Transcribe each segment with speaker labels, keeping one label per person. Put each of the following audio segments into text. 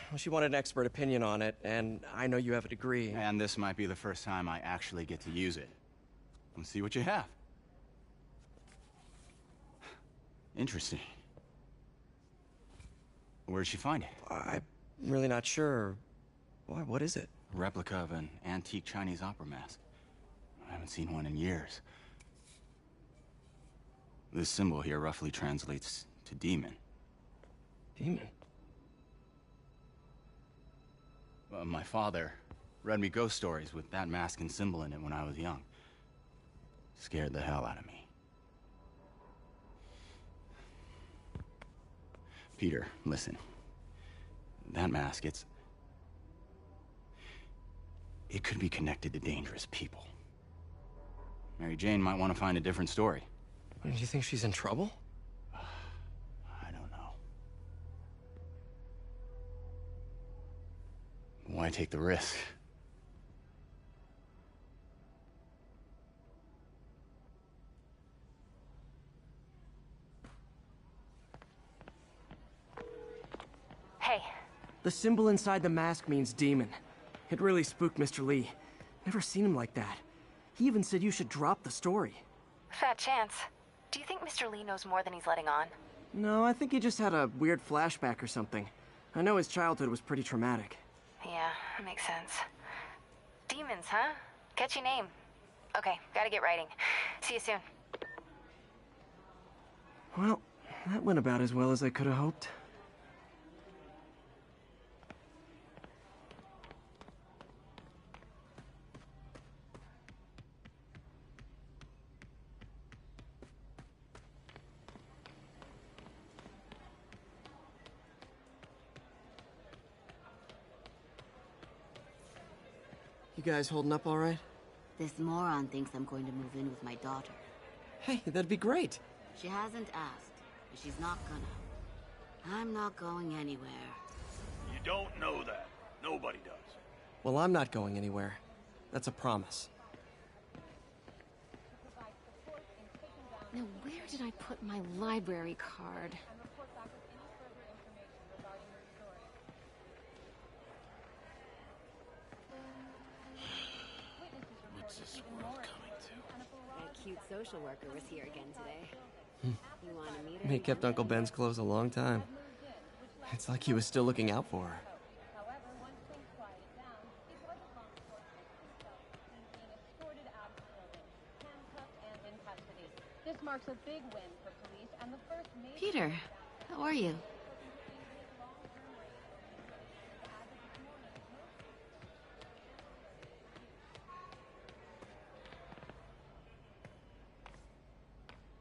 Speaker 1: Well, she wanted an expert opinion on it, and I know you have a degree.
Speaker 2: And this might be the first time I actually get to use it. Let's see what you have. Interesting. Where did she find it?
Speaker 1: I'm really not sure. Why, what is it?
Speaker 2: A replica of an antique Chinese opera mask. I haven't seen one in years. This symbol here roughly translates to demon.
Speaker 1: Demon?
Speaker 2: My father read me ghost stories with that mask and symbol in it when I was young. Scared the hell out of me. Peter, listen. That mask, it could be connected to dangerous people. Mary Jane might want to find a different story.
Speaker 1: Do you think she's in trouble?
Speaker 2: I don't know. Why take the risk?
Speaker 3: Hey.
Speaker 1: The symbol inside the mask means demon. It really spooked Mr. Lee. Never seen him like that. He even said you should drop the story.
Speaker 3: Fat chance. Do you think Mr. Lee knows more than he's letting on?
Speaker 1: No, I think he just had a weird flashback or something. I know his childhood was pretty traumatic.
Speaker 3: Yeah, makes sense. Demons, huh? Catchy name. Okay, gotta get writing. See you soon.
Speaker 1: Well, that went about as well as I could have hoped. You guys holding up all right?
Speaker 4: This moron thinks I'm going to move in with my daughter.
Speaker 1: Hey, that'd be great.
Speaker 4: She hasn't asked, but she's not gonna. I'm not going anywhere.
Speaker 5: You don't know that. Nobody does.
Speaker 1: Well, I'm not going anywhere. That's a promise.
Speaker 6: Now, where did I put my library card?
Speaker 5: What's this world coming to?
Speaker 6: That cute social worker was here again today. You want to meet her?
Speaker 1: He kept Uncle Ben's clothes a long time. It's like he was still looking out for her.
Speaker 7: This marks a big win for police and the first major...
Speaker 4: Peter, how are you?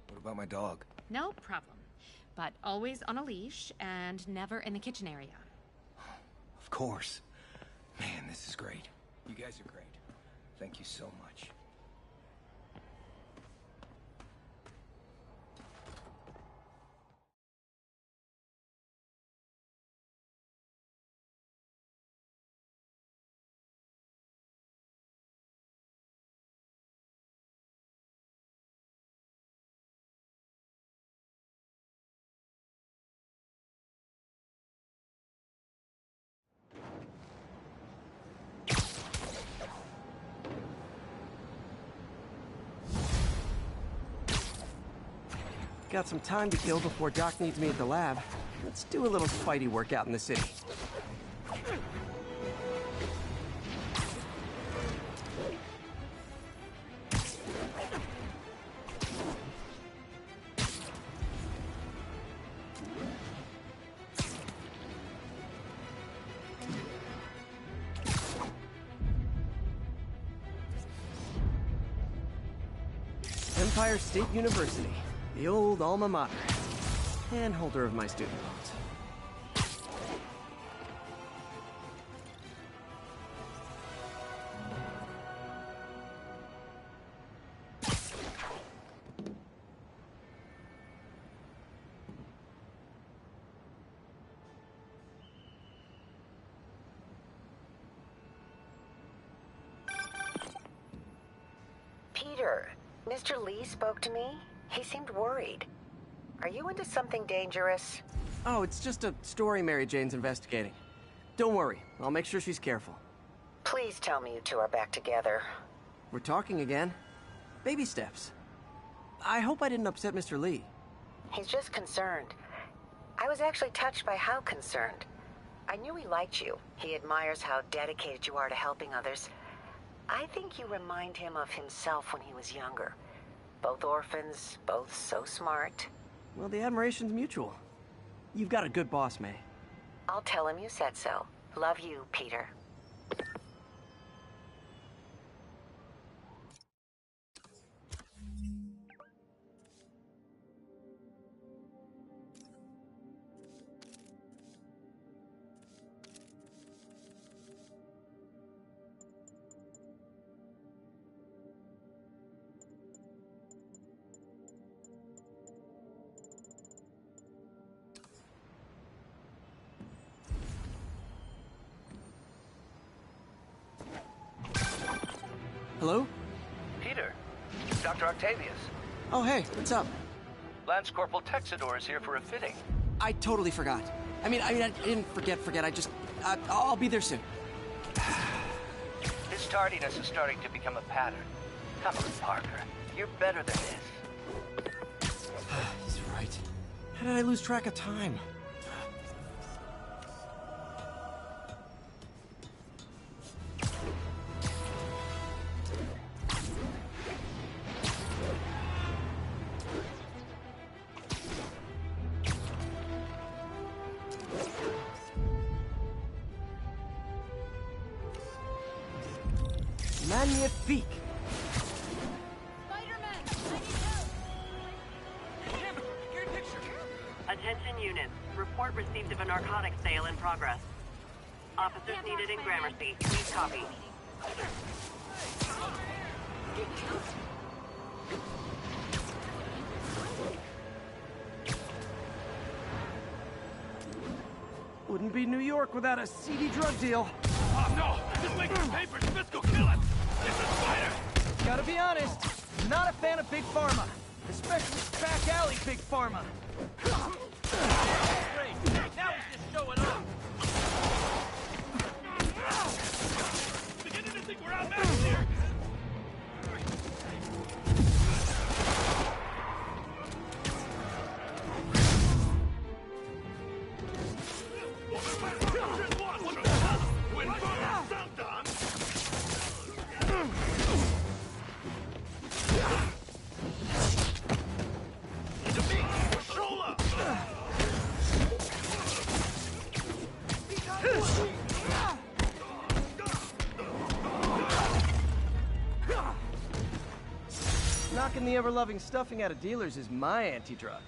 Speaker 8: What about my dog?
Speaker 6: No problem. But always on a leash and never in the kitchen area.
Speaker 8: Of course. Man, this is great. You guys are great. Thank you so much.
Speaker 1: Got some time to kill before Doc needs me at the lab. Let's do a little Spidey workout in the city. Empire State University, the old alma mater, and holder of my student loans.
Speaker 9: Peter, Mr. Lee spoke to me. He seemed worried. Are you into something dangerous?
Speaker 1: Oh, it's just a story Mary Jane's investigating. Don't worry, I'll make sure she's careful.
Speaker 9: Please tell me you two are back together.
Speaker 1: We're talking again. Baby steps. I hope I didn't upset Mr. Lee.
Speaker 9: He's just concerned. I was actually touched by how concerned. I knew he liked you. He admires how dedicated you are to helping others. I think you remind him of himself when he was younger. Both orphans, both so smart.
Speaker 1: Well, the admiration's mutual. You've got a good boss, May.
Speaker 9: I'll tell him you said so. Love you, Peter.
Speaker 1: Hello?
Speaker 10: Peter, Dr. Octavius.
Speaker 1: Oh, hey, what's up?
Speaker 10: Lance Corporal Texador is here for a fitting.
Speaker 1: I totally forgot. I didn't forget. I'll be there soon.
Speaker 10: His tardiness is starting to become a pattern. Come on, Parker. You're better than this.
Speaker 1: He's right. How did I lose track of time? Magnifique!
Speaker 7: Spiderman! I need help!
Speaker 10: Get a picture.
Speaker 11: Attention units. Report received of a narcotics sale in progress. Officers needed in Gramercy. Please copy.
Speaker 1: Wouldn't be New York without a seedy drug deal.
Speaker 5: Oh, no! Just make the papers! Fiscal, kill it! It's a spider!
Speaker 1: Gotta be honest, not a fan of Big Pharma. Especially back alley Big Pharma.
Speaker 5: Great! Now he's just showing up! Beginning to think we're outmatched here!
Speaker 1: Knocking the ever-loving stuffing out of dealers is my anti-drug.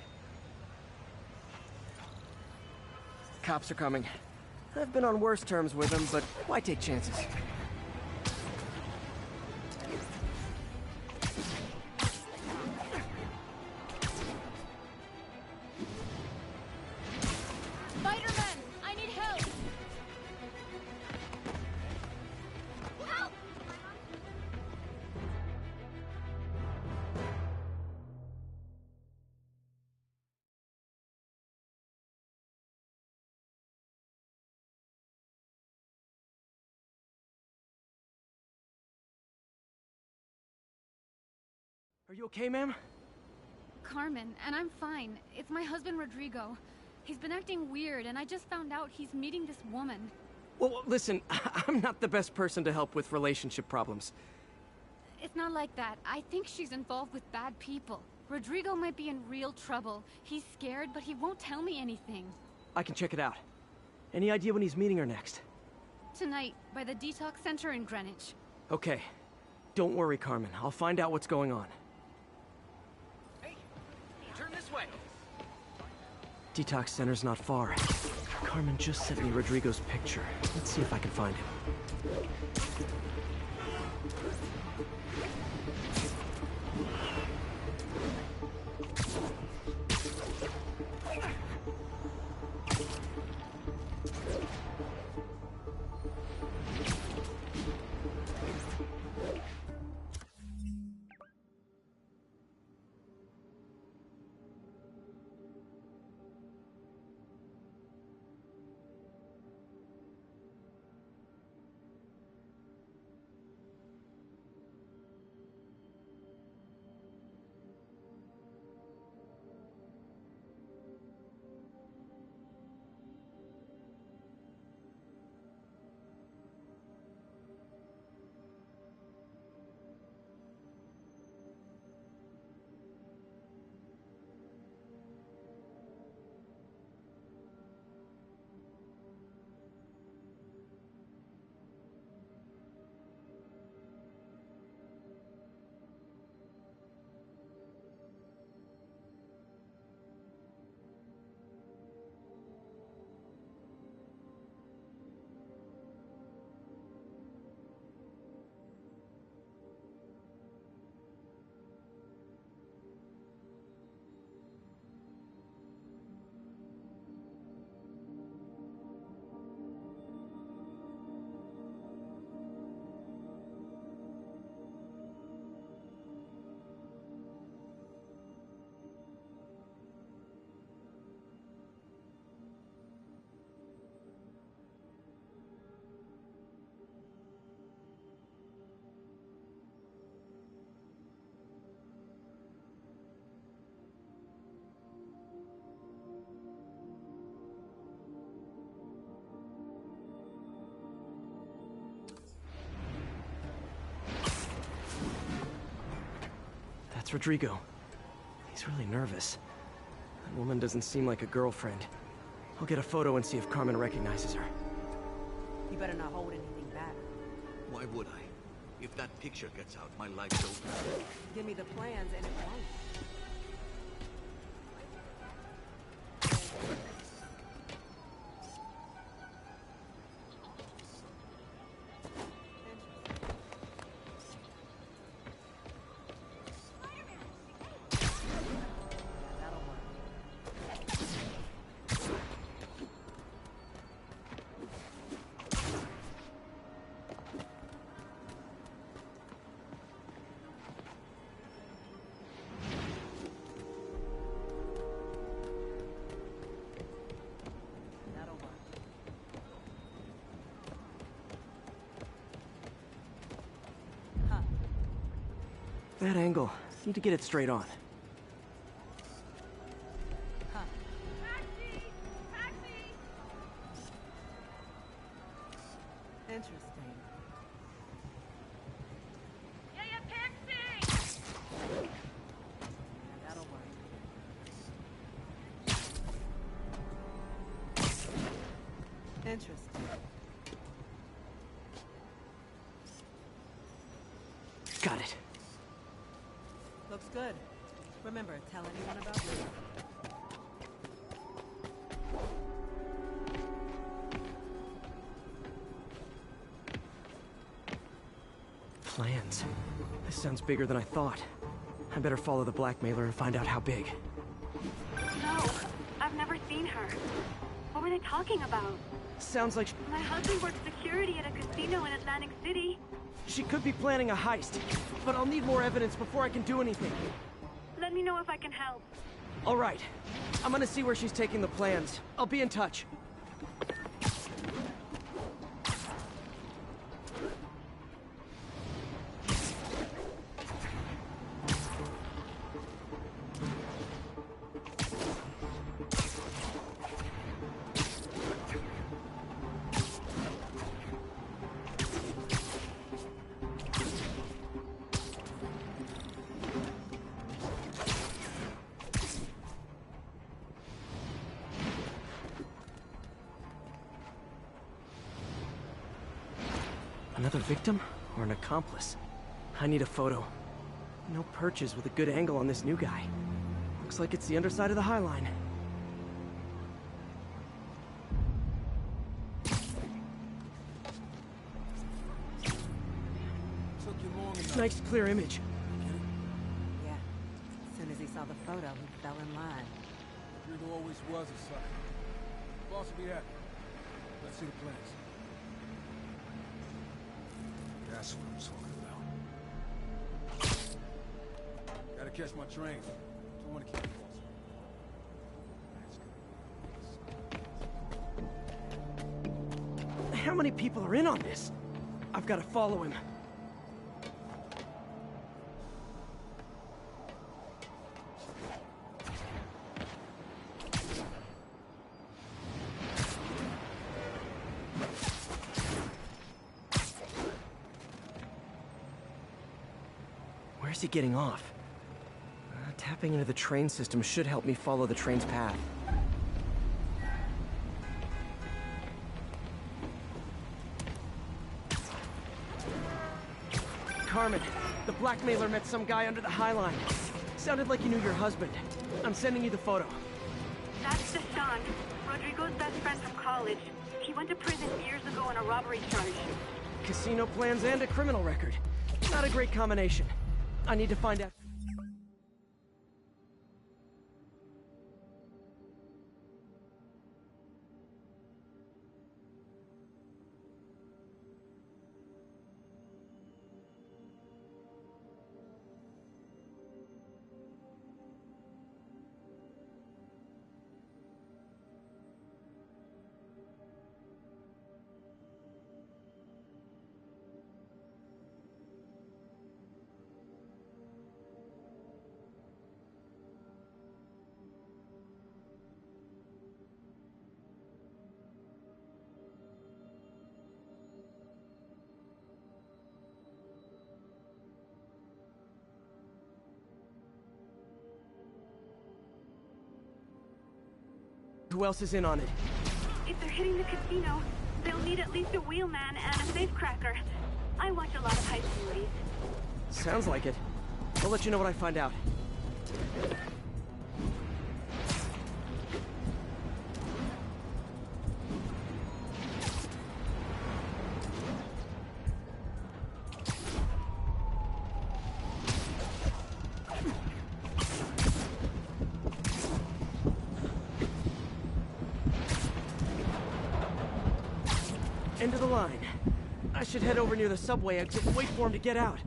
Speaker 1: Cops are coming. I've been on worse terms with them, but why take chances?
Speaker 7: Spiderman! I need help! Help!
Speaker 1: Are you okay, ma'am?
Speaker 12: Carmen, and I'm fine. It's my husband, Rodrigo. He's been acting weird, and I just found out he's meeting this woman.
Speaker 1: Well, listen, I'm not the best person to help with relationship problems.
Speaker 12: It's not like that. I think she's involved with bad people. Rodrigo might be in real trouble. He's scared, but he won't tell me anything.
Speaker 1: I can check it out. Any idea when he's meeting her next?
Speaker 12: Tonight, by the detox center in Greenwich.
Speaker 1: Okay. Don't worry, Carmen. I'll find out what's going on.
Speaker 10: Turn this way.
Speaker 1: Detox center's not far. Carmen just sent me Rodrigo's picture. Let's see if I can find him. That's Rodrigo. He's really nervous. That woman doesn't seem like a girlfriend. I'll get a photo and see if Carmen recognizes her.
Speaker 13: You better not hold anything back.
Speaker 14: Why would I? If that picture gets out, my life's over.
Speaker 13: Give me the plans and it won't.
Speaker 1: That angle. Need to get it straight on.
Speaker 13: Interesting. That'll work. Interesting.
Speaker 1: Got it.
Speaker 13: Looks good. Remember, tell anyone about me.
Speaker 1: Plans. This sounds bigger than I thought. I better follow the blackmailer and find out how big.
Speaker 11: No, I've never seen her. What were they talking about?
Speaker 1: Sounds like
Speaker 11: My husband works security at a casino in Atlantic City.
Speaker 1: she could be planning a heist, but I'll need more evidence before I can do anything.
Speaker 11: Let me know if I can help.
Speaker 1: All right. I'm gonna see where she's taking the plans. I'll be in touch. Another victim or an accomplice? I need a photo. No perches with a good angle on this new guy. Looks like it's the underside of the High Line. Nice clear image.
Speaker 13: Yeah. As soon as he saw the photo, he fell in line.
Speaker 5: Rodrigo always was a sucker. Boss will be happy. Let's see the plans. That's what I'm talking about. Gotta catch my train. Don't want to keep it false.
Speaker 1: How many people are in on this? I've got to follow him. Where's he getting off? Tapping into the train system should help me follow the train's path. Carmen, the blackmailer met some guy under the High Line. Sounded like you knew your husband. I'm sending you the photo.
Speaker 11: That's Deshaun, Rodrigo's best friend from college. He went to prison years ago on a robbery charge.
Speaker 1: Casino plans and a criminal record. Not a great combination. I need to find out. who else is in on it.
Speaker 11: If they're hitting the casino, they'll need at least a wheelman and a safecracker. I watch a lot of heist movies.
Speaker 1: Sounds like it. I'll let you know what I find out. End of the line. I should head over near the subway exit and wait for him to get out.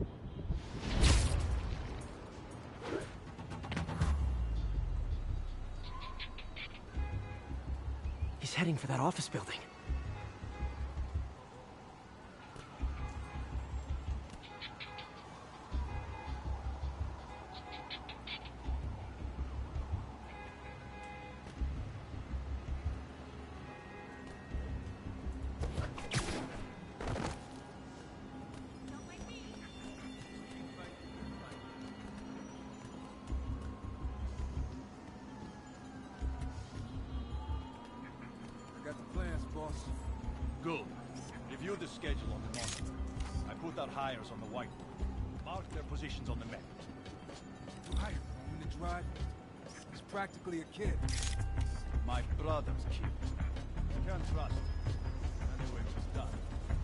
Speaker 1: He's heading for that office building.
Speaker 15: Good. Review the schedule on the monitor. I put out hires on the whiteboard. Mark their positions on the map.
Speaker 5: You hired him to drive? He's practically a kid.
Speaker 15: My brother's kid. You can't trust him. Anyway, it's done.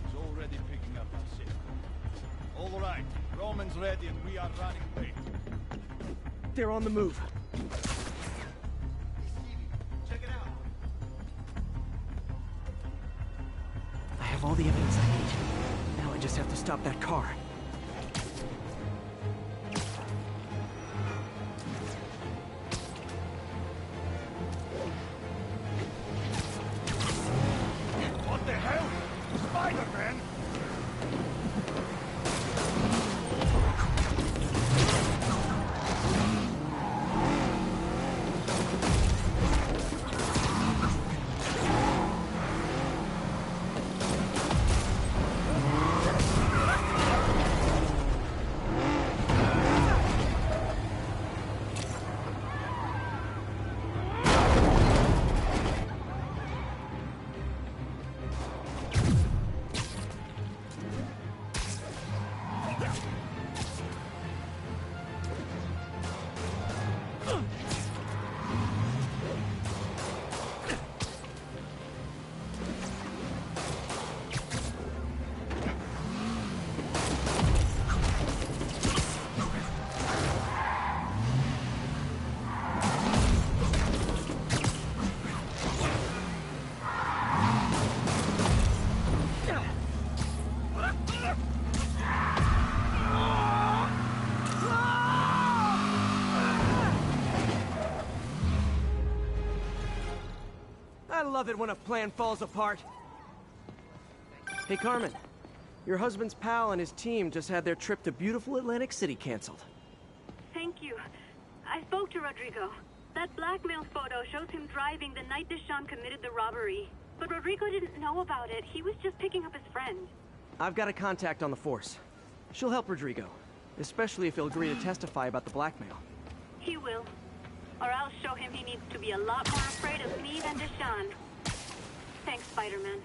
Speaker 15: He's already picking up our sick. All right. Roman's ready and we are running late.
Speaker 1: They're on the move.
Speaker 15: Check it out.
Speaker 1: I have all the evidence I need. Now I just have to stop that car.
Speaker 15: What the hell? Spider-Man?
Speaker 1: I love it when a plan falls apart. Hey, Carmen. Your husband's pal and his team just had their trip to beautiful Atlantic City canceled.
Speaker 11: Thank you. I spoke to Rodrigo. That blackmail photo shows him driving the night Deshawn committed the robbery. But Rodrigo didn't know about it. He was just picking up his friend.
Speaker 1: I've got a contact on the force. She'll help Rodrigo, especially if he'll agree to testify about the blackmail.
Speaker 11: He will. Or I'll show him he needs to be a lot more afraid of me than Deshawn. Thanks, Spider-Man.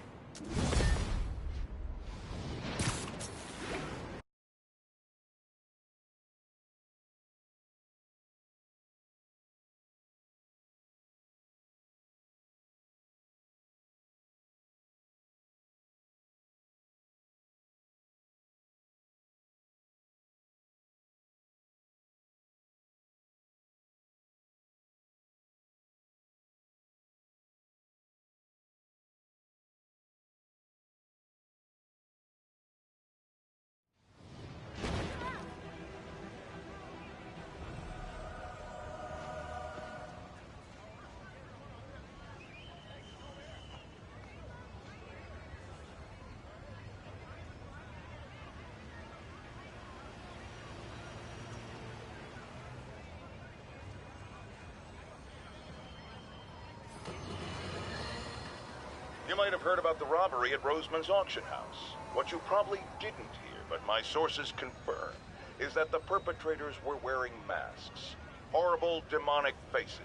Speaker 16: You might have heard about the robbery at Roseman's auction house. What you probably didn't hear, but my sources confirm, is that the perpetrators were wearing masks. Horrible, demonic faces.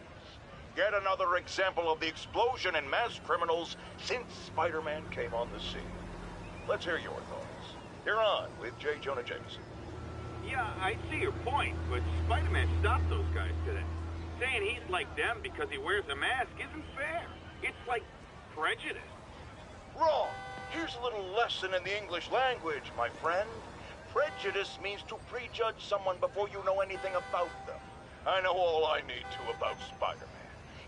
Speaker 16: Yet another example of the explosion in mass criminals since Spider-Man came on the scene. Let's hear your thoughts. You're on with J. Jonah Jameson.
Speaker 17: Yeah, I see your point, but Spider-Man stopped those guys today. Saying he's like them because he wears a mask isn't fair. It's like prejudice.
Speaker 16: Wrong. Here's a little lesson in the English language, my friend. Prejudice means to prejudge someone before you know anything about them. I know all I need to about Spider-Man.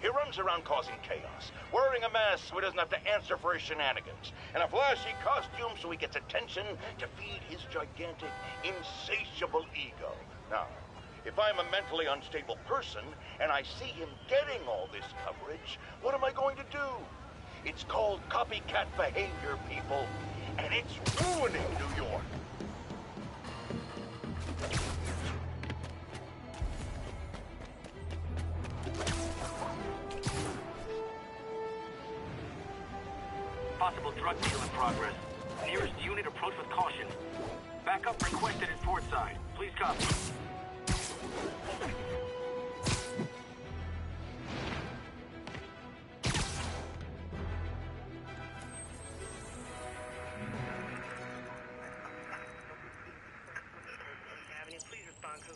Speaker 16: He runs around causing chaos, wearing a mask so he doesn't have to answer for his shenanigans, and a flashy costume so he gets attention to feed his gigantic, insatiable ego. Now, if I'm a mentally unstable person and I see him getting all this coverage, what am I going to do? It's called copycat behavior, people, and it's ruining New York.
Speaker 17: Possible drug deal in progress. Nearest unit approach with caution. Backup requested at port side. Please copy.
Speaker 18: Please respond to.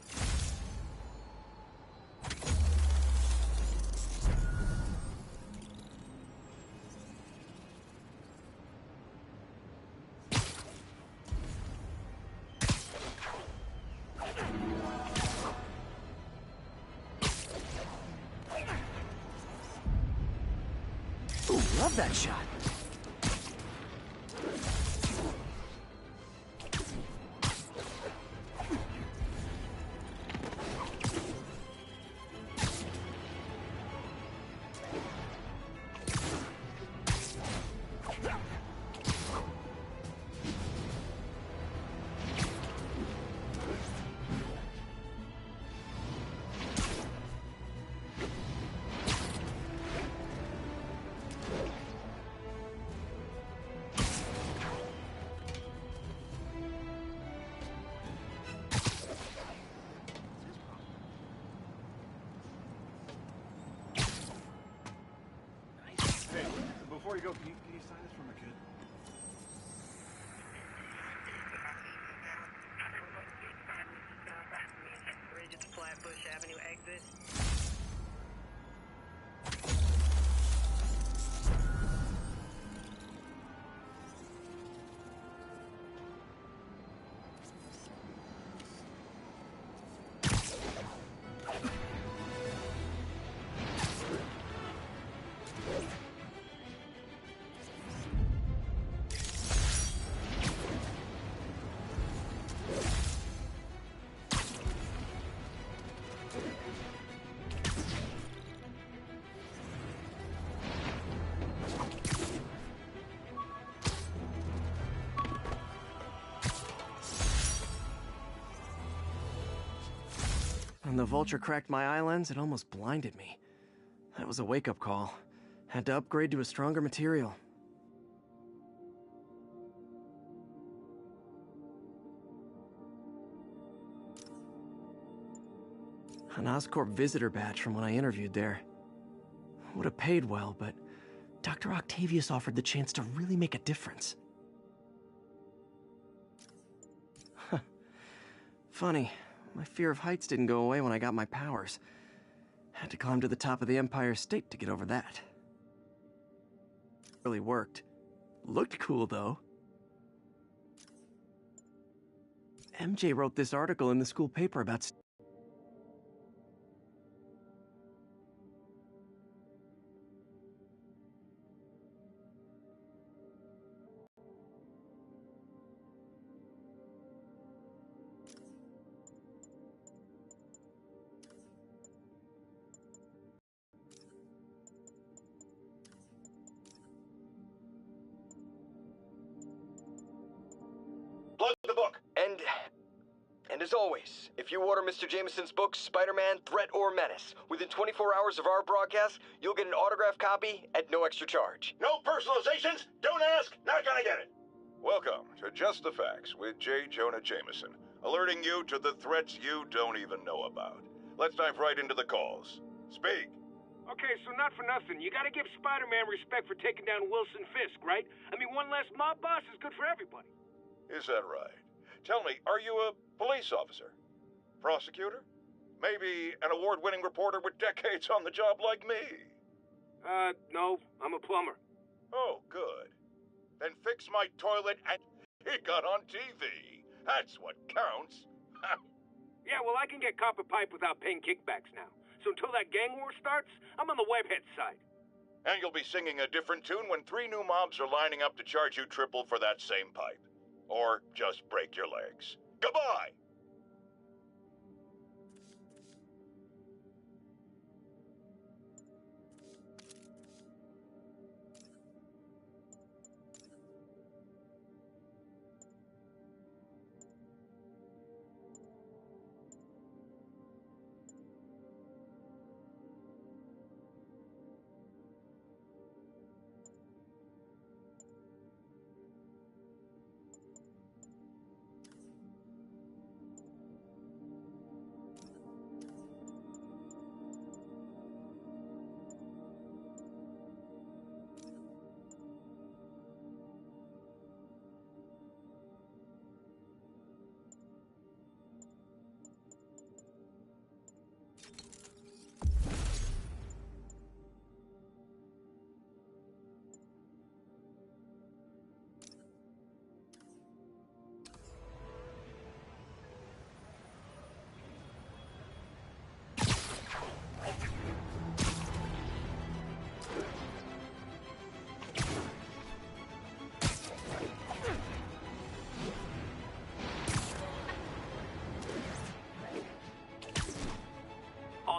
Speaker 1: Ooh, love that shot.
Speaker 15: Before you go, can you sign this for my kid?
Speaker 18: Bridge at the Flatbush Avenue exit.
Speaker 1: When the vulture cracked my eye lens, it almost blinded me. That was a wake-up call. Had to upgrade to a stronger material. An Oscorp visitor badge from when I interviewed there. Would have paid well, but Dr. Octavius offered the chance to really make a difference. Huh. Funny, my fear of heights didn't go away when I got my powers. Had to climb to the top of the Empire State to get over that. Really worked. Looked cool, though. MJ wrote this article in the school paper about...
Speaker 19: Plug the book. And as always, if you order Mr. Jameson's book, Spider-Man, Threat or Menace, within 24 hours of our broadcast, you'll get an autographed copy at no extra charge.
Speaker 16: No personalizations, don't ask, not gonna get it. Welcome to Just the Facts with J. Jonah Jameson, alerting you to the threats you don't even know about. Let's dive right into the calls. Speak.
Speaker 17: Okay, so not for nothing. You gotta give Spider-Man respect for taking down Wilson Fisk, right? I mean, one less mob boss is good for everybody.
Speaker 16: Is that right? Tell me, are you a police officer? Prosecutor? Maybe an award-winning reporter with decades on the job like me?
Speaker 17: No, I'm a plumber.
Speaker 16: Oh, good. Then fix my toilet and he got on TV. That's what counts.
Speaker 17: Yeah, well, I can get copper pipe without paying kickbacks now. So until that gang war starts, I'm on the webhead side.
Speaker 16: And you'll be singing a different tune when 3 new mobs are lining up to charge you triple for that same pipe. Or just break your legs. Goodbye!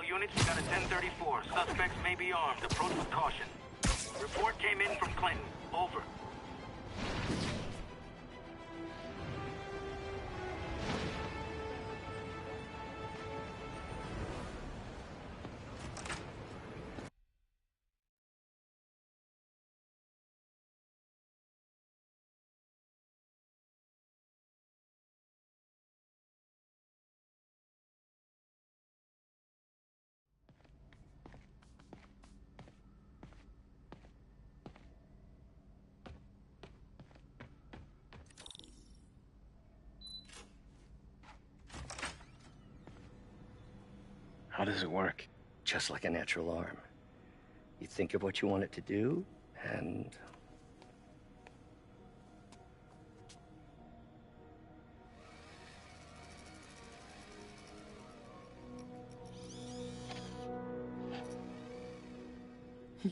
Speaker 10: Units, we got a 1034. Suspects may be armed. Approach with caution. Report came in from Clinton. Over.
Speaker 8: How does it work? Just like a natural arm. You think of what you want it to do, and...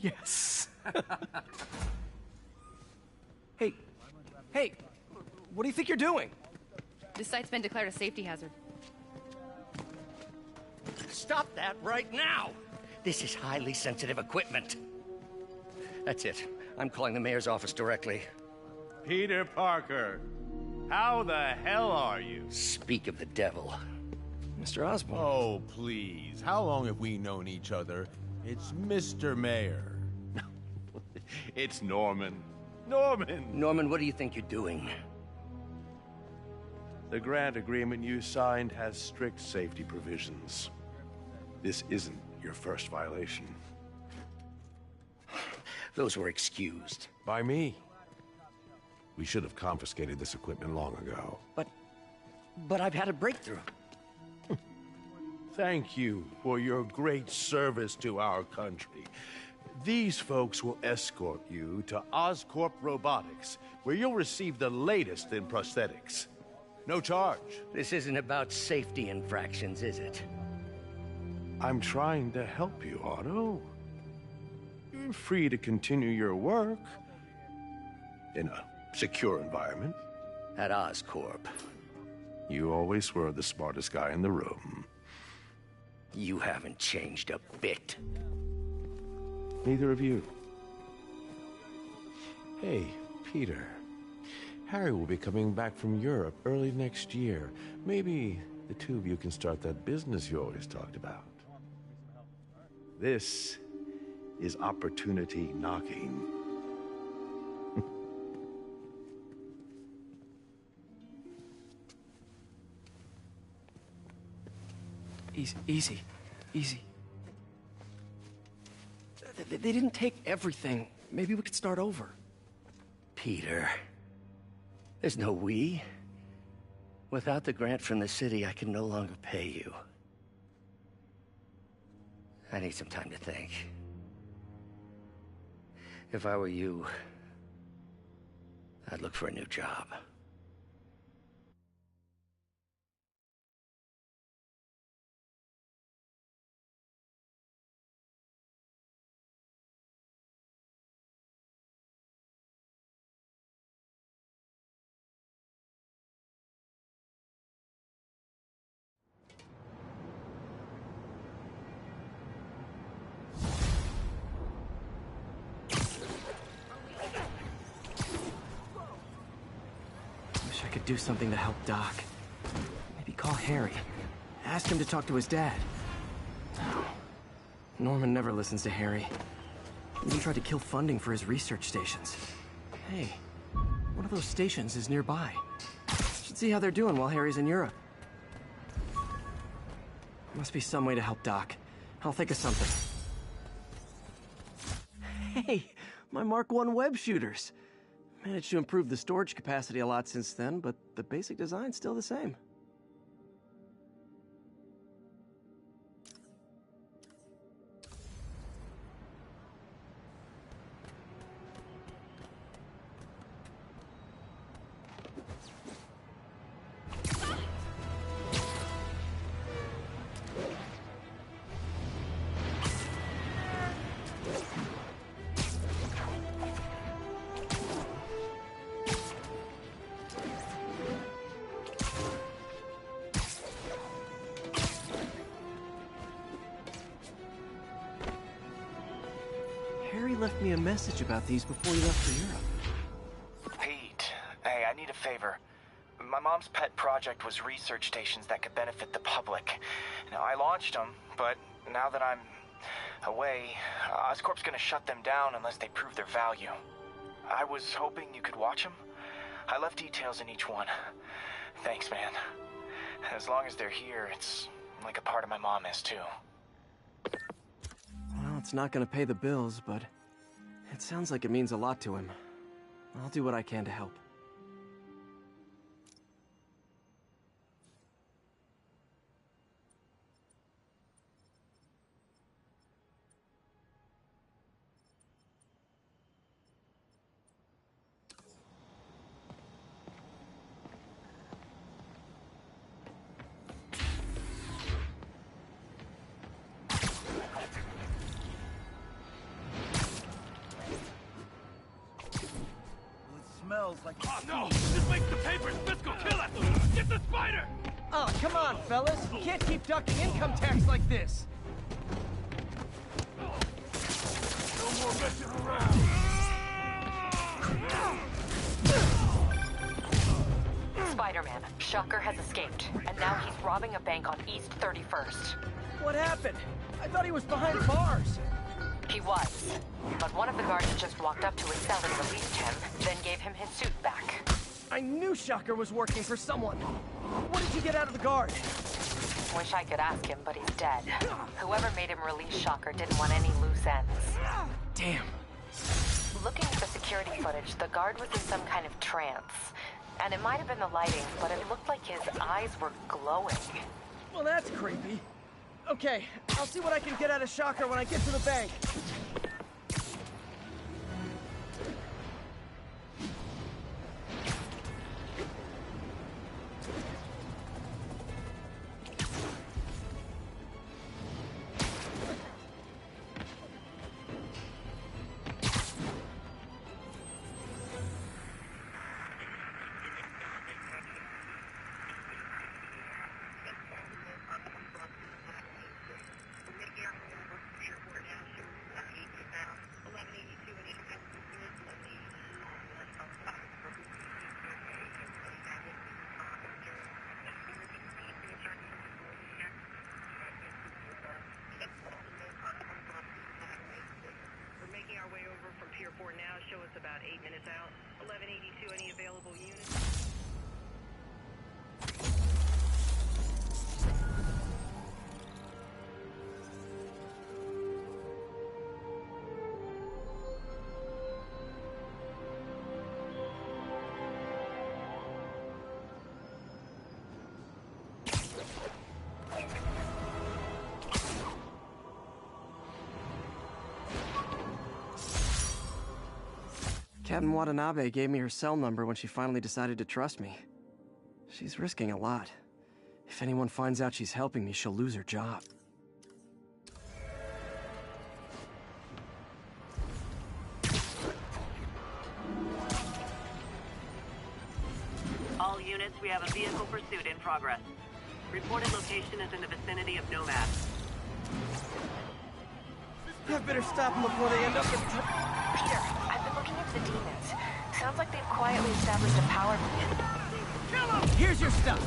Speaker 1: Yes. Hey, what do you think you're doing?
Speaker 6: This site's been declared a safety hazard.
Speaker 8: Stop that right now! This is highly sensitive equipment. That's it. I'm calling the mayor's office directly.
Speaker 15: Peter Parker, how the hell are you?
Speaker 8: Speak of the devil.
Speaker 1: Mr. Osborn.
Speaker 20: Oh, please. How long have we known each other? It's Mr. Mayor.
Speaker 15: It's Norman. Norman!
Speaker 8: Norman, what do you think you're doing?
Speaker 15: The grant agreement you signed has strict safety provisions. This isn't your first violation.
Speaker 8: Those were excused.
Speaker 20: By me. We should have confiscated this equipment long ago.
Speaker 8: But I've had a breakthrough.
Speaker 20: Thank you for your great service to our country. These folks will escort you to Oscorp Robotics, where you'll receive the latest in prosthetics. No charge.
Speaker 8: This isn't about safety infractions, is it?
Speaker 20: I'm trying to help you, Otto. You're free to continue your work in a secure environment.
Speaker 8: At Oscorp.
Speaker 20: You always were the smartest guy in the room.
Speaker 8: You haven't changed a bit.
Speaker 20: Neither of you. Hey, Peter. Harry will be coming back from Europe early next year. Maybe the two of you can start that business you always talked about. This is opportunity knocking.
Speaker 1: Easy. They didn't take everything. Maybe we could start over.
Speaker 8: Peter. There's no we. Without the grant from the city, I can no longer pay you. I need some time to think. If I were you, I'd look for a new job.
Speaker 1: Do something to help Doc. Maybe call Harry. Ask him to talk to his dad. No. Norman never listens to Harry. He tried to kill funding for his research stations. Hey, one of those stations is nearby. Should see how they're doing while Harry's in Europe. Must be some way to help Doc. I'll think of something. Hey, my Mark I web shooters. Managed to improve the storage capacity a lot since then, but the basic design's still the same. Harry left me a message about these before he left for Europe.
Speaker 21: Pete, hey, I need a favor. My mom's pet project was research stations that could benefit the public. Now, I launched them, but now that I'm away, Oscorp's gonna shut them down unless they prove their value. I was hoping you could watch them. I left details in each one. Thanks, man. As long as they're here, it's like a part of my mom is, too.
Speaker 1: Well, it's not gonna pay the bills, but it sounds like it means a lot to him. I'll do what I can to help.
Speaker 15: Smells like...
Speaker 10: Oh, no! This makes the papers fiscal kill us! Get the spider!
Speaker 1: Oh, come on, fellas. You can't keep ducking income tax like this.
Speaker 10: No more messing around!
Speaker 22: Spider-Man, Shocker has escaped, and now he's robbing a bank on East 31st.
Speaker 1: What happened? I thought he was behind bars.
Speaker 22: He was, but one of the guards just walked up to his cell and released him, then gave him his suit back.
Speaker 1: I knew Shocker was working for someone. What did you get out of the guard?
Speaker 22: Wish I could ask him, but he's dead. Whoever made him release Shocker didn't want any loose ends.
Speaker 1: Damn.
Speaker 22: Looking at the security footage, the guard was in some kind of trance. And it might have been the lighting, but it looked like his eyes were glowing.
Speaker 1: Well, that's creepy. Okay, I'll see what I can get out of Shocker when I get to the bank.
Speaker 18: Pier 4 now, show us about 8 minutes out. 1182, any available units?
Speaker 1: Captain Watanabe gave me her cell number when she finally decided to trust me. She's risking a lot. If anyone finds out she's helping me, she'll lose her job.
Speaker 18: All units, we have a vehicle pursuit in progress. Reported location is in the vicinity of Nomad.
Speaker 1: I better stop them before they end up in...
Speaker 22: Peter, I've been looking into the demons. Sounds like they've quietly established a power...
Speaker 1: Here's your stuff!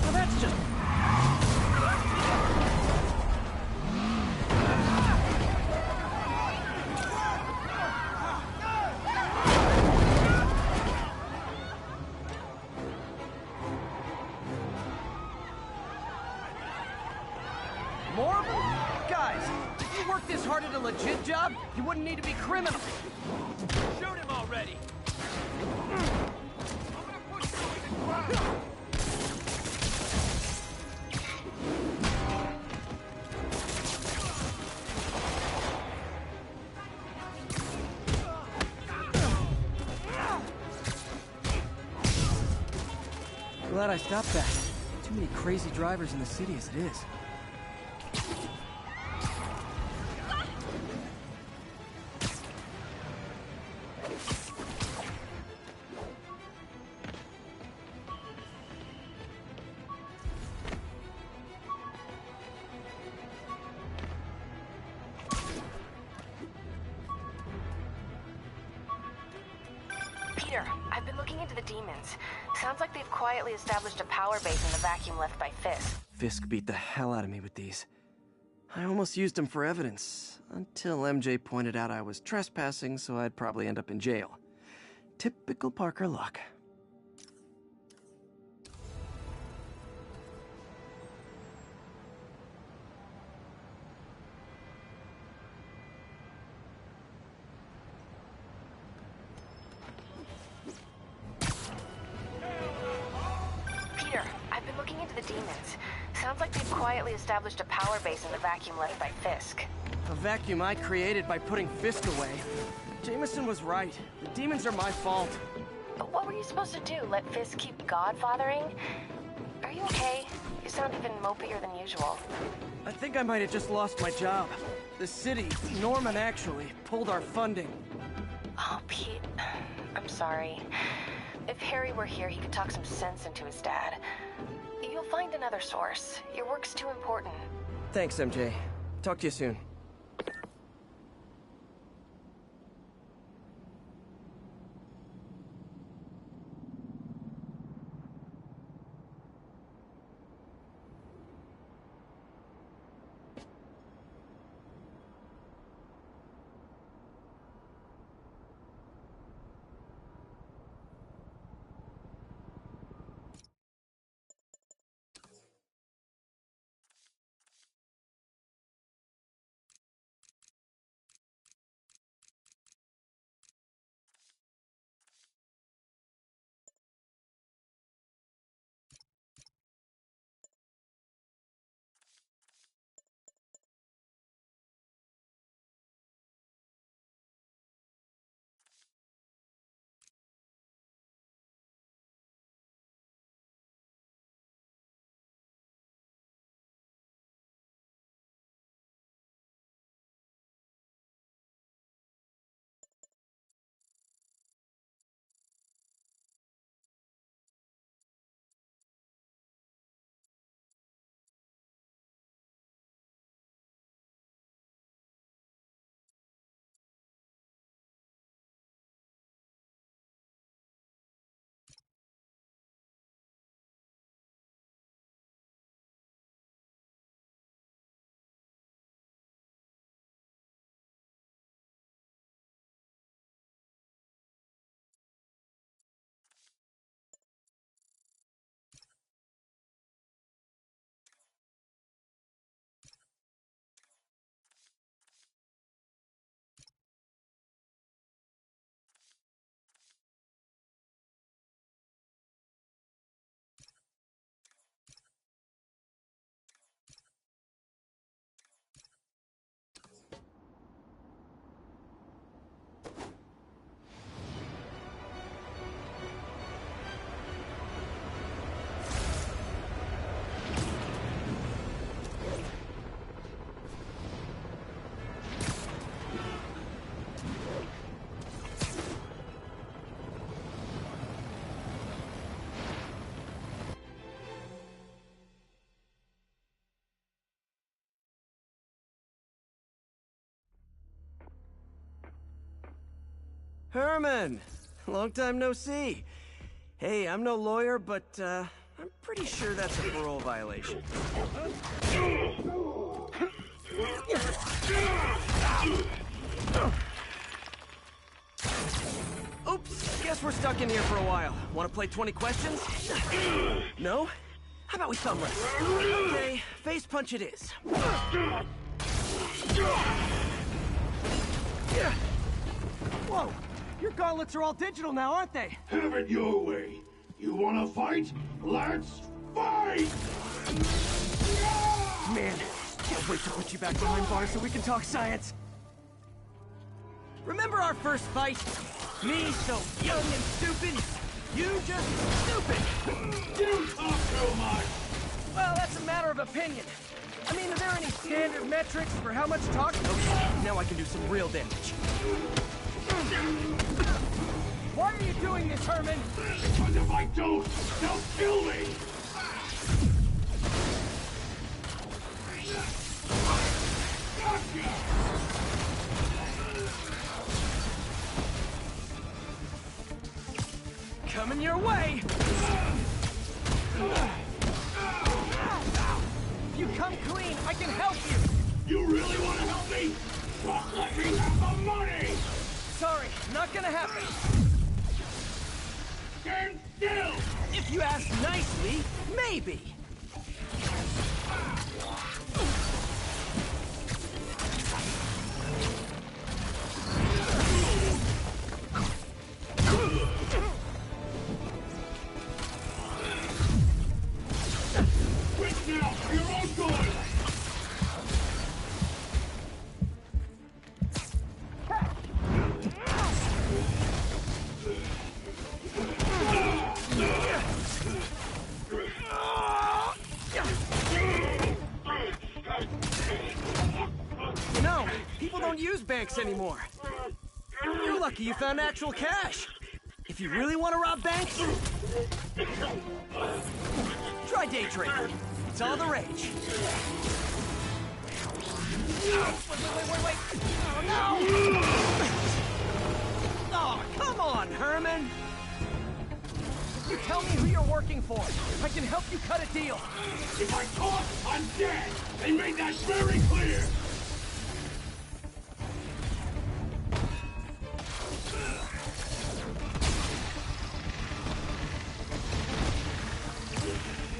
Speaker 1: Well, that's just... More of them? Guys, if you worked this hard at a legit job, you wouldn't need to be criminals.
Speaker 10: Shoot him already!
Speaker 1: Glad I stopped that. Too many crazy drivers in the city as it is.
Speaker 22: Peter, I've been looking into the demons. Sounds like they've quietly established a power base in the vacuum left by Fisk.
Speaker 1: Fisk beat the hell out of me with these. I almost used them for evidence, until MJ pointed out I was trespassing, so I'd probably end up in jail. Typical Parker luck.
Speaker 22: Peter, I've been looking into the demons. Sounds like they've quietly established a power base in the vacuum left by Fisk.
Speaker 1: A vacuum I created by putting Fisk away. Jameson was right. The demons are my fault.
Speaker 22: But what were you supposed to do? Let Fisk keep godfathering? Are you okay? You sound even mopier than usual.
Speaker 1: I think I might have just lost my job. The city, Norman actually, pulled our funding.
Speaker 22: Oh, Pete. I'm sorry. If Harry were here, he could talk some sense into his dad. You'll find another source. Your work's too important.
Speaker 1: Thanks, MJ. Talk to you soon. Herman! Long time no see. Hey, I'm no lawyer, but, I'm pretty sure that's a parole violation. Oops, guess we're stuck in here for a while. Want to play 20 questions? No? How about we thumb wrestle? Okay, face punch it is. Whoa! Your gauntlets are all digital now, aren't they?
Speaker 2: Have it your way. You wanna fight? Let's fight!
Speaker 1: Man, can't wait to put you back behind bars so we can talk science. Remember our first fight? Me so young and stupid, you just stupid.
Speaker 2: You talk too much.
Speaker 1: Well, that's a matter of opinion. I mean, are there any standard metrics for how much talk? Okay, now I can do some real damage. Why are you doing this, Herman?
Speaker 2: Because if I don't, they'll kill me! Gotcha!
Speaker 1: Coming your way! If you come clean, I can help you!
Speaker 2: You really want to help me? Well, let me have the money!
Speaker 1: Sorry, not gonna happen.
Speaker 2: Stand still!
Speaker 1: If you ask nicely, maybe.
Speaker 2: Quit now, for your own good!
Speaker 1: No, people don't use banks anymore. You're lucky you found actual cash. If you really want to rob banks, try day trading. It's all the rage. Wait. Oh, no! Oh, come on, Herman! You tell me who you're working for. I can help you cut a deal.
Speaker 2: If I talk, I'm dead! They made that very clear!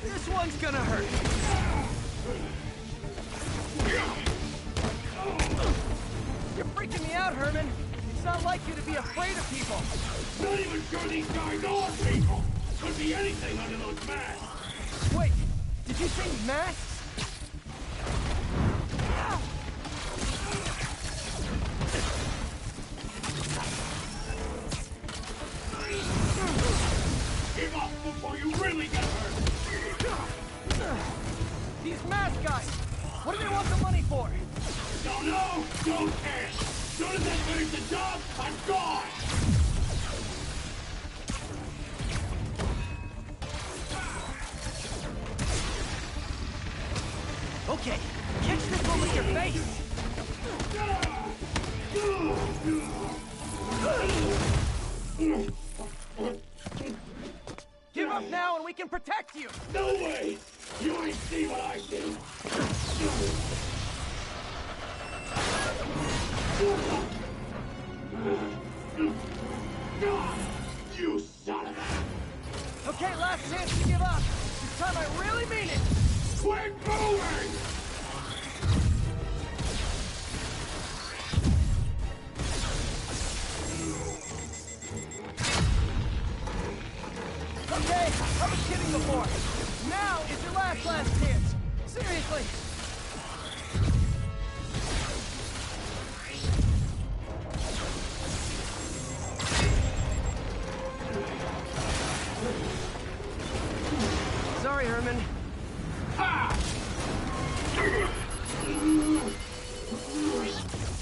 Speaker 1: This one's gonna hurt. You're freaking me out, Herman. It's not like you to be afraid of people.
Speaker 2: Not even sure these guys are people! Could be anything under those masks!
Speaker 1: Wait, did you say masks?
Speaker 2: Give up before you really get hurt!
Speaker 1: These mask guys, what do they want the money for?
Speaker 2: Don't know, don't care! Soon as I finish the job, I'm gone!
Speaker 1: Okay, catch this one with your face! Give up now and we can protect you!
Speaker 2: No way! You ain't see what I do! You son of a...
Speaker 1: Okay, last chance to give up. This time I really mean it!
Speaker 2: Quit moving!
Speaker 1: Okay, I was kidding before. Now is your last chance. Seriously. Sorry, Herman.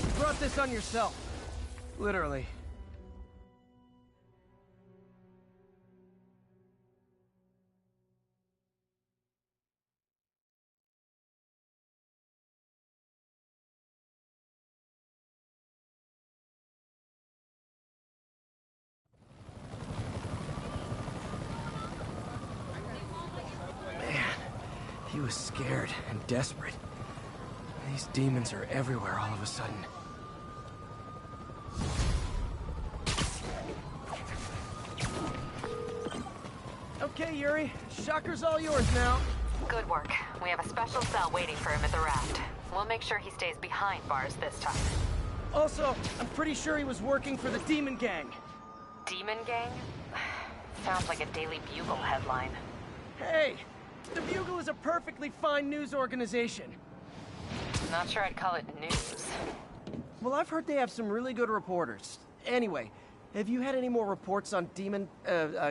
Speaker 1: You brought this on yourself. Literally. was scared and desperate. These demons are everywhere all of a sudden. Okay, Yuri. Shocker's all yours now.
Speaker 9: Good work. We have a special cell waiting for him at the raft. We'll make sure he stays behind bars this time.
Speaker 1: Also, I'm pretty sure he was working for the Demon Gang.
Speaker 9: Demon Gang? Sounds like a Daily Bugle headline.
Speaker 1: Hey! The Bugle is a perfectly fine news organization.
Speaker 9: Not sure I'd call it news.
Speaker 1: Well, I've heard they have some really good reporters. Anyway, have you had any more reports on demon,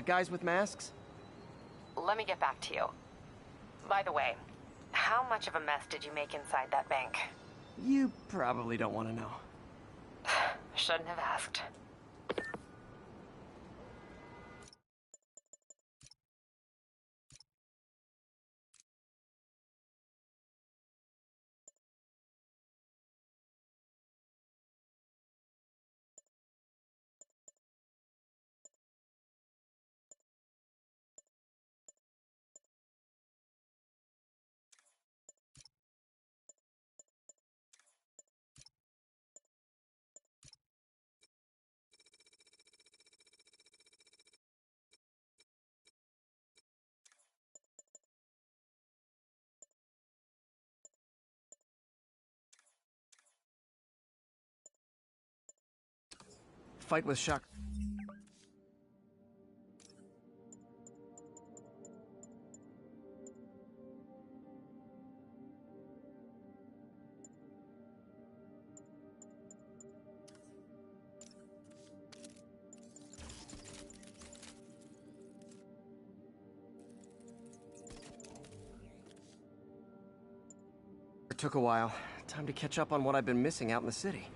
Speaker 1: guys with masks?
Speaker 9: Let me get back to you. By the way, how much of a mess did you make inside that bank?
Speaker 1: You probably don't want to know.
Speaker 9: Shouldn't have asked.
Speaker 1: Fight with Shock. It took a while. Time to catch up on what I've been missing out in the city.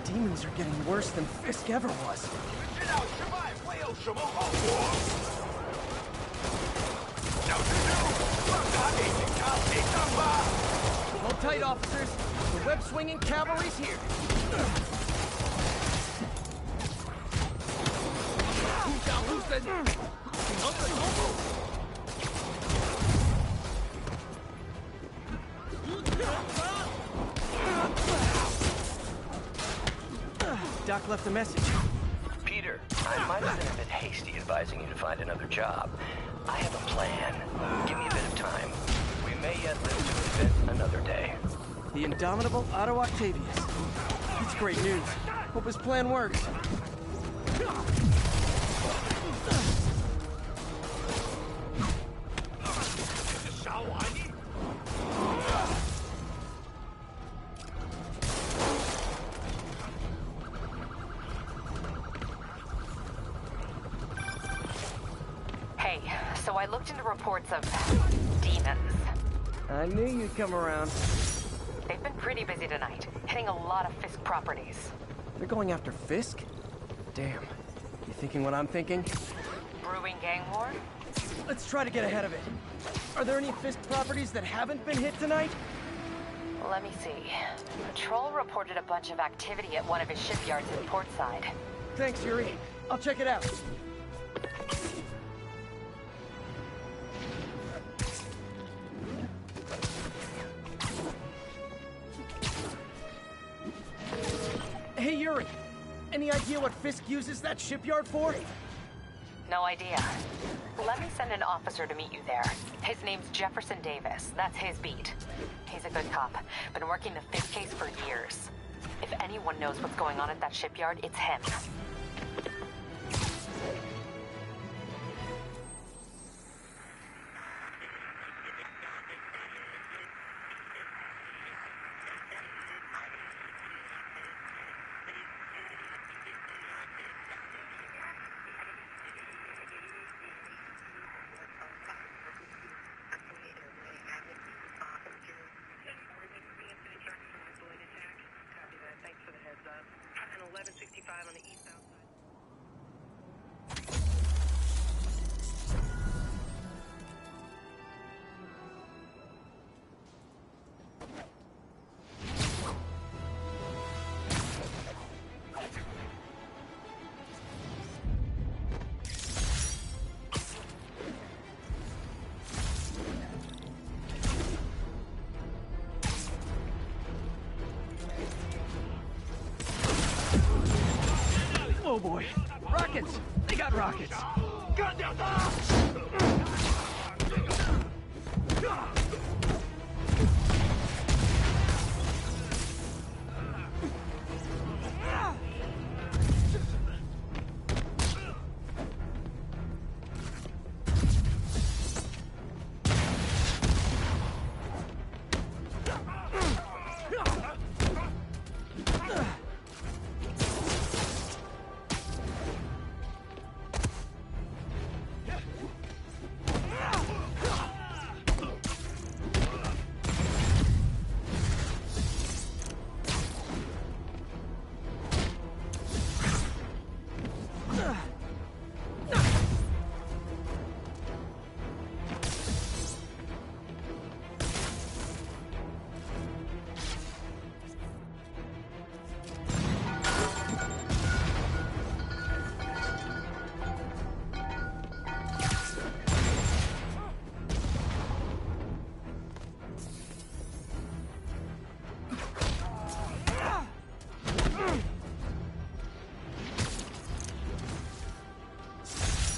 Speaker 1: Demons are getting worse than Fisk ever was. Hold tight, officers. The web-swinging cavalry's here. Doc left a message.
Speaker 8: Peter, I might have been a bit hasty advising you to find another job. I have a plan. Give me a bit of time. We may yet live to invent another day.
Speaker 1: The indomitable Otto Octavius. It's great news. Hope his plan works.
Speaker 9: So I looked into reports of demons.
Speaker 1: I knew you'd come around.
Speaker 9: They've been pretty busy tonight, hitting a lot of Fisk properties.
Speaker 1: They're going after Fisk? Damn. You thinking what I'm thinking?
Speaker 9: Brewing gang war?
Speaker 1: Let's try to get ahead of it. Are there any Fisk properties that haven't been hit tonight?
Speaker 9: Let me see. Patrol reported a bunch of activity at one of his shipyards in Portside.
Speaker 1: Thanks, Yuri. I'll check it out. Hey, Yuri. Any idea what Fisk uses that shipyard for?
Speaker 9: No idea. Let me send an officer to meet you there. His name's Jefferson Davis. That's his beat. He's a good cop. Been working the Fizz case for years. If anyone knows what's going on at that shipyard, it's him.
Speaker 18: And 1165 on the eastbound side.
Speaker 1: Oh boy. Rockets! They got rockets! I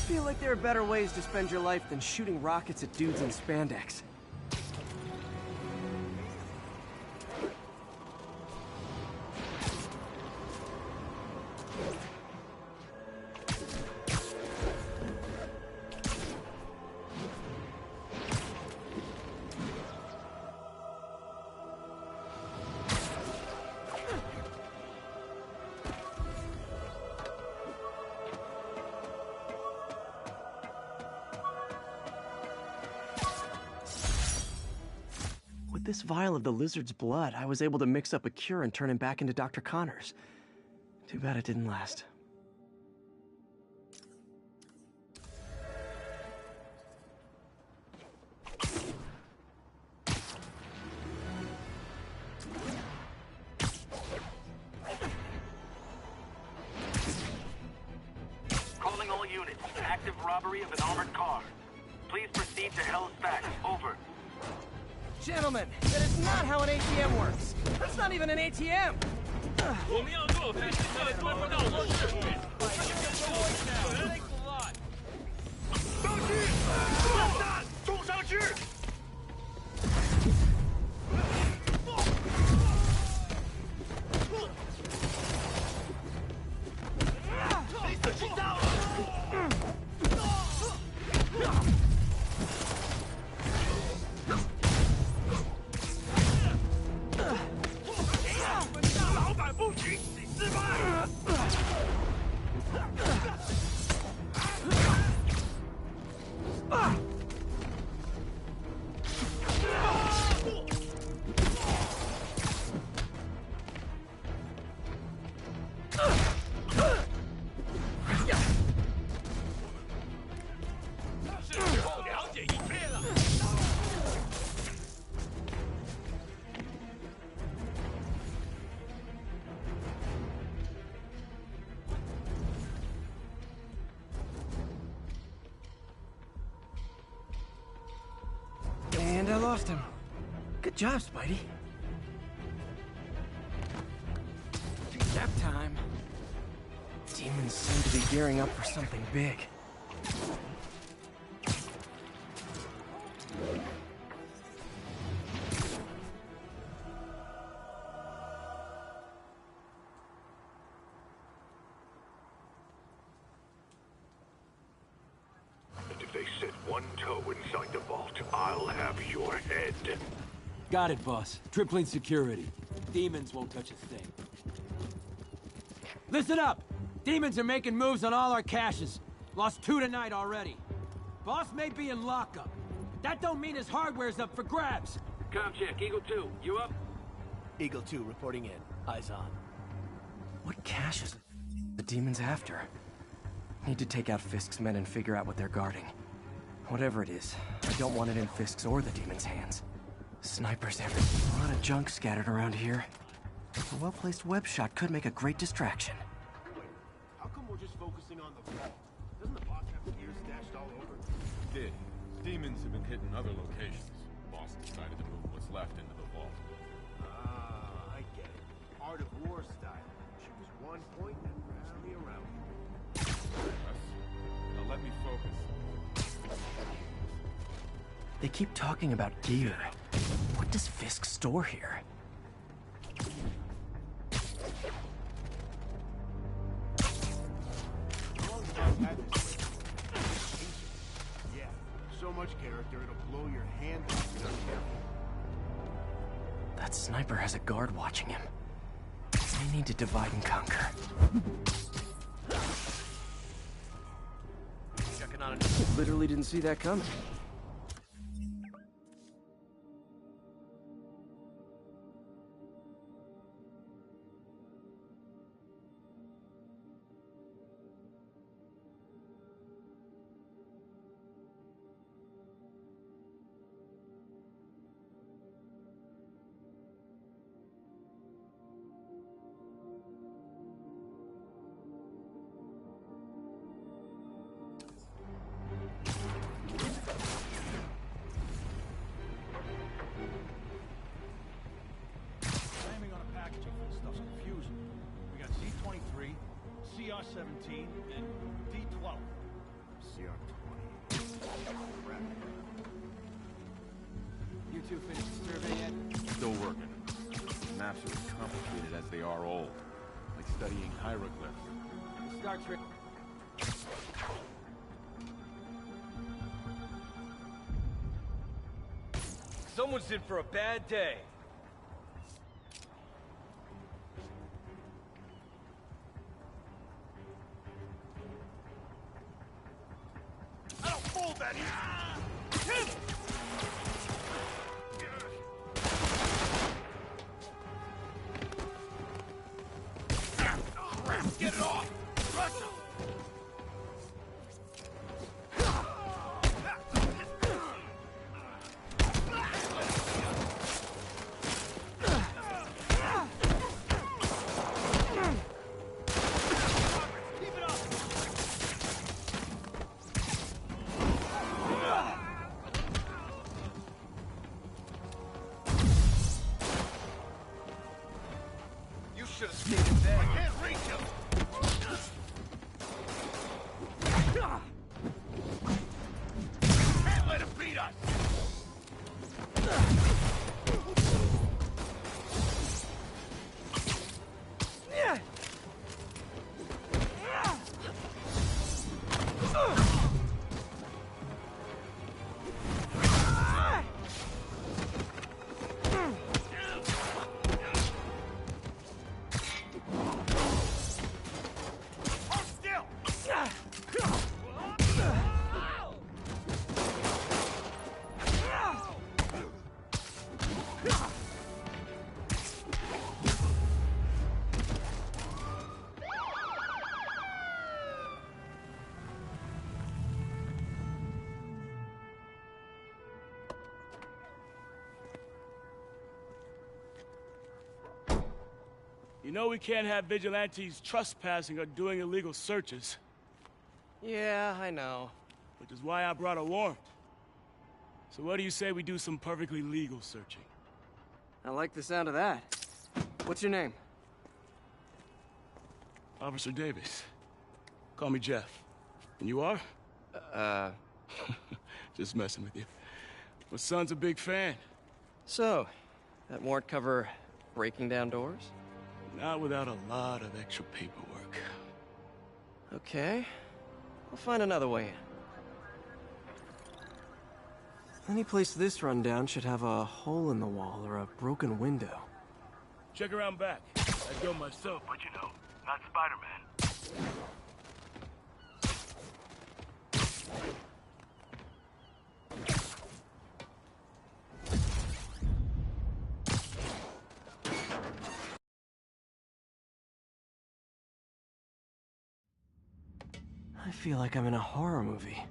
Speaker 1: feel like there are better ways to spend your life than shooting rockets at dudes in spandex. This vial of the lizard's blood, I was able to mix up a cure and turn him back into Dr. Connors. Too bad it didn't last.
Speaker 10: Calling all units. Active robbery of an armored car. Please proceed to Hell's Back. Over.
Speaker 1: Gentlemen, that is not how an ATM works. That's not even an ATM.
Speaker 2: 我们要做飞机的专门道路是。上去！爆弹！冲上去！你死心到了！ 不行，你失败。是时候了解一切了。
Speaker 1: And I lost him. Good job, Spidey. Nap time. Demons seem to be gearing up for something big.
Speaker 2: one toe inside the vault, I'll have your head.
Speaker 3: Got it, boss. Tripling security. Demons won't touch a thing. Listen up! Demons are making moves on all our caches. Lost 2 tonight already. Boss may be in lockup. That don't mean his hardware's up for grabs.
Speaker 10: Com check, Eagle 2, you up?
Speaker 1: Eagle 2 reporting in. Eyes on. What cache is the demons after? Need to take out Fisk's men and figure out what they're guarding. Whatever it is, I don't want it in Fisk's or the demons' hands. Snipers everywhere. A lot of junk scattered around here. A well-placed web shot could make a great distraction.
Speaker 4: How come we're just focusing on the vault? Doesn't the boss have gear stashed all over?
Speaker 23: Did. Demons have been hitting other locations. Boss decided to move what's left into the vault.
Speaker 4: Ah, I get it. Art of war style. Choose one point and rally around.
Speaker 23: Now let me focus.
Speaker 1: They keep talking about gear. What does Fisk store here?
Speaker 4: Yeah, so much character it'll blow your hand off if you're not careful.
Speaker 1: That sniper has a guard watching him. They need to divide and conquer. Checking on it. Literally didn't see that coming.
Speaker 15: Framing on a packaging for the stuff's confusing. We got C-23, CR-17, and D-12.
Speaker 4: CR-20.
Speaker 3: You two finished the survey yet?
Speaker 23: Still working. The maps are as complicated as they are old. Like studying hieroglyphs.
Speaker 3: Star Trek.
Speaker 24: Someone's in for a bad day.
Speaker 4: I don't fold that easy! Get it off! Rush him!
Speaker 24: You should have stayed in bed.
Speaker 4: I can't reach him! Can't let him beat us! Hold still!
Speaker 25: You know we can't have vigilantes trespassing or doing illegal searches.
Speaker 1: Yeah, I know.
Speaker 25: Which is why I brought a warrant. So what do you say we do some perfectly legal searching?
Speaker 1: I like the sound of that. What's your name?
Speaker 25: Officer Davis. Call me Jeff. And you are? Just messing with you. My son's a big fan.
Speaker 1: So, that warrant cover breaking down doors?
Speaker 25: Not without a lot of extra paperwork.
Speaker 1: Okay. I'll find another way Any place this rundown should have a hole in the wall or a broken window.
Speaker 25: Check around back. I'd go myself, but you know, not Spider-Man.
Speaker 1: I feel like I'm in a horror movie.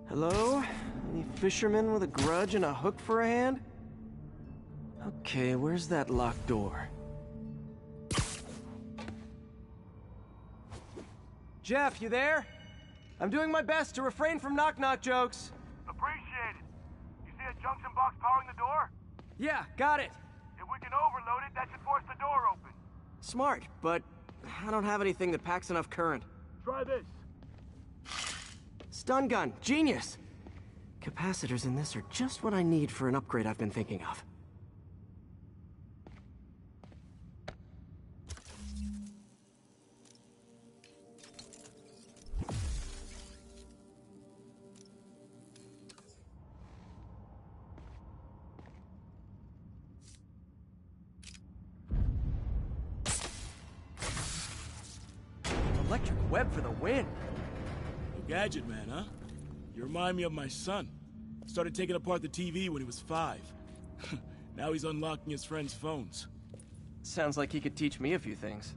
Speaker 1: Hello? Any fisherman with a grudge and a hook for a hand? Okay, where's that locked door? Jeff, you there? I'm doing my best to refrain from knock-knock jokes.
Speaker 4: Appreciate it. You see a junction box powering the door?
Speaker 1: Yeah, got it.
Speaker 4: If we can overload it, that should force the door open.
Speaker 1: Smart, but I don't have anything that packs enough current.
Speaker 4: Try this.
Speaker 1: Stun gun, genius! Capacitors in this are just what I need for an upgrade I've been thinking of. Electric web for the win!
Speaker 25: Gadget man, huh? You remind me of my son. Started taking apart the TV when he was 5. Now he's unlocking his friends' phones.
Speaker 1: Sounds like he could teach me a few things.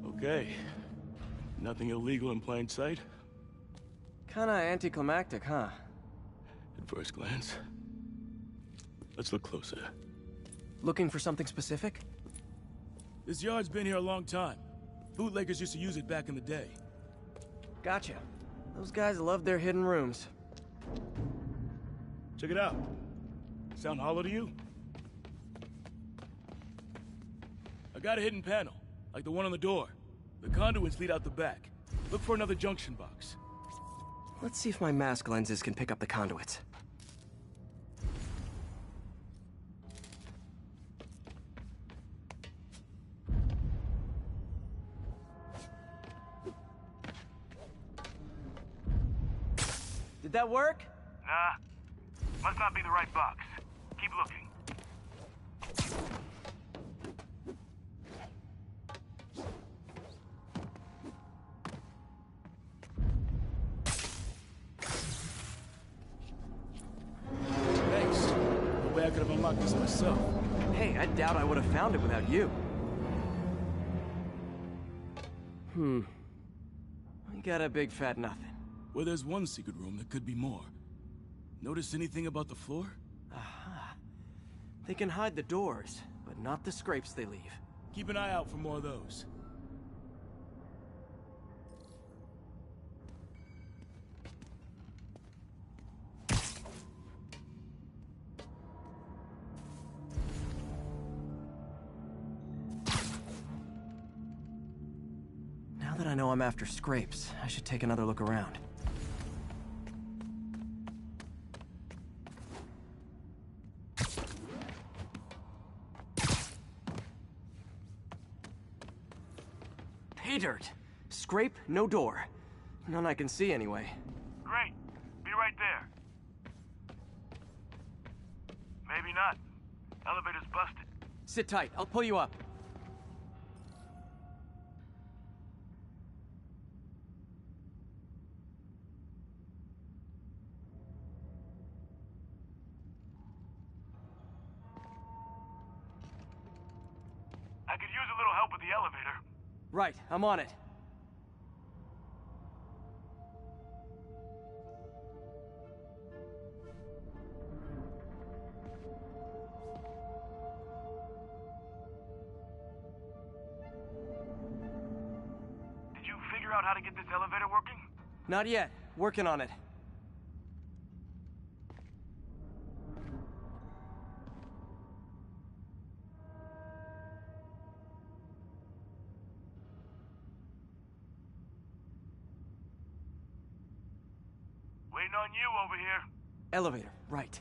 Speaker 25: Okay. Nothing illegal in plain sight?
Speaker 1: Kinda anticlimactic, huh?
Speaker 25: At first glance. Let's look closer.
Speaker 1: Looking for something specific?
Speaker 25: This yard's been here a long time. Bootleggers used to use it back in the day.
Speaker 1: Gotcha. Those guys love their hidden rooms.
Speaker 25: Check it out. Sound hollow to you? I got a hidden panel, like the one on the door. The conduits lead out the back. Look for another junction box.
Speaker 1: Let's see if my mask lenses can pick up the conduits. Did that work?
Speaker 4: Nah. Must not be the right box. Keep looking.
Speaker 25: Thanks. No way I could have unlocked this myself.
Speaker 1: Hey, I doubt I would have found it without you. I got a big fat nothing.
Speaker 25: Well, there's one secret room that could be more. Notice anything about the floor?
Speaker 1: Aha. They can hide the doors, but not the scrapes they leave.
Speaker 25: Keep an eye out for more of those.
Speaker 1: Now that I know I'm after scrapes, I should take another look around. Pay dirt. Scrape, no door. None I can see anyway.
Speaker 4: Great. Be right there. Maybe not. Elevator's busted.
Speaker 1: Sit tight. I'll pull you up.
Speaker 4: I could use a little help with the elevator.
Speaker 1: Right, I'm on it.
Speaker 4: Did you figure out how to get this elevator working?
Speaker 1: Not yet. Working on it.
Speaker 4: Waiting on you over here.
Speaker 1: Elevator, right.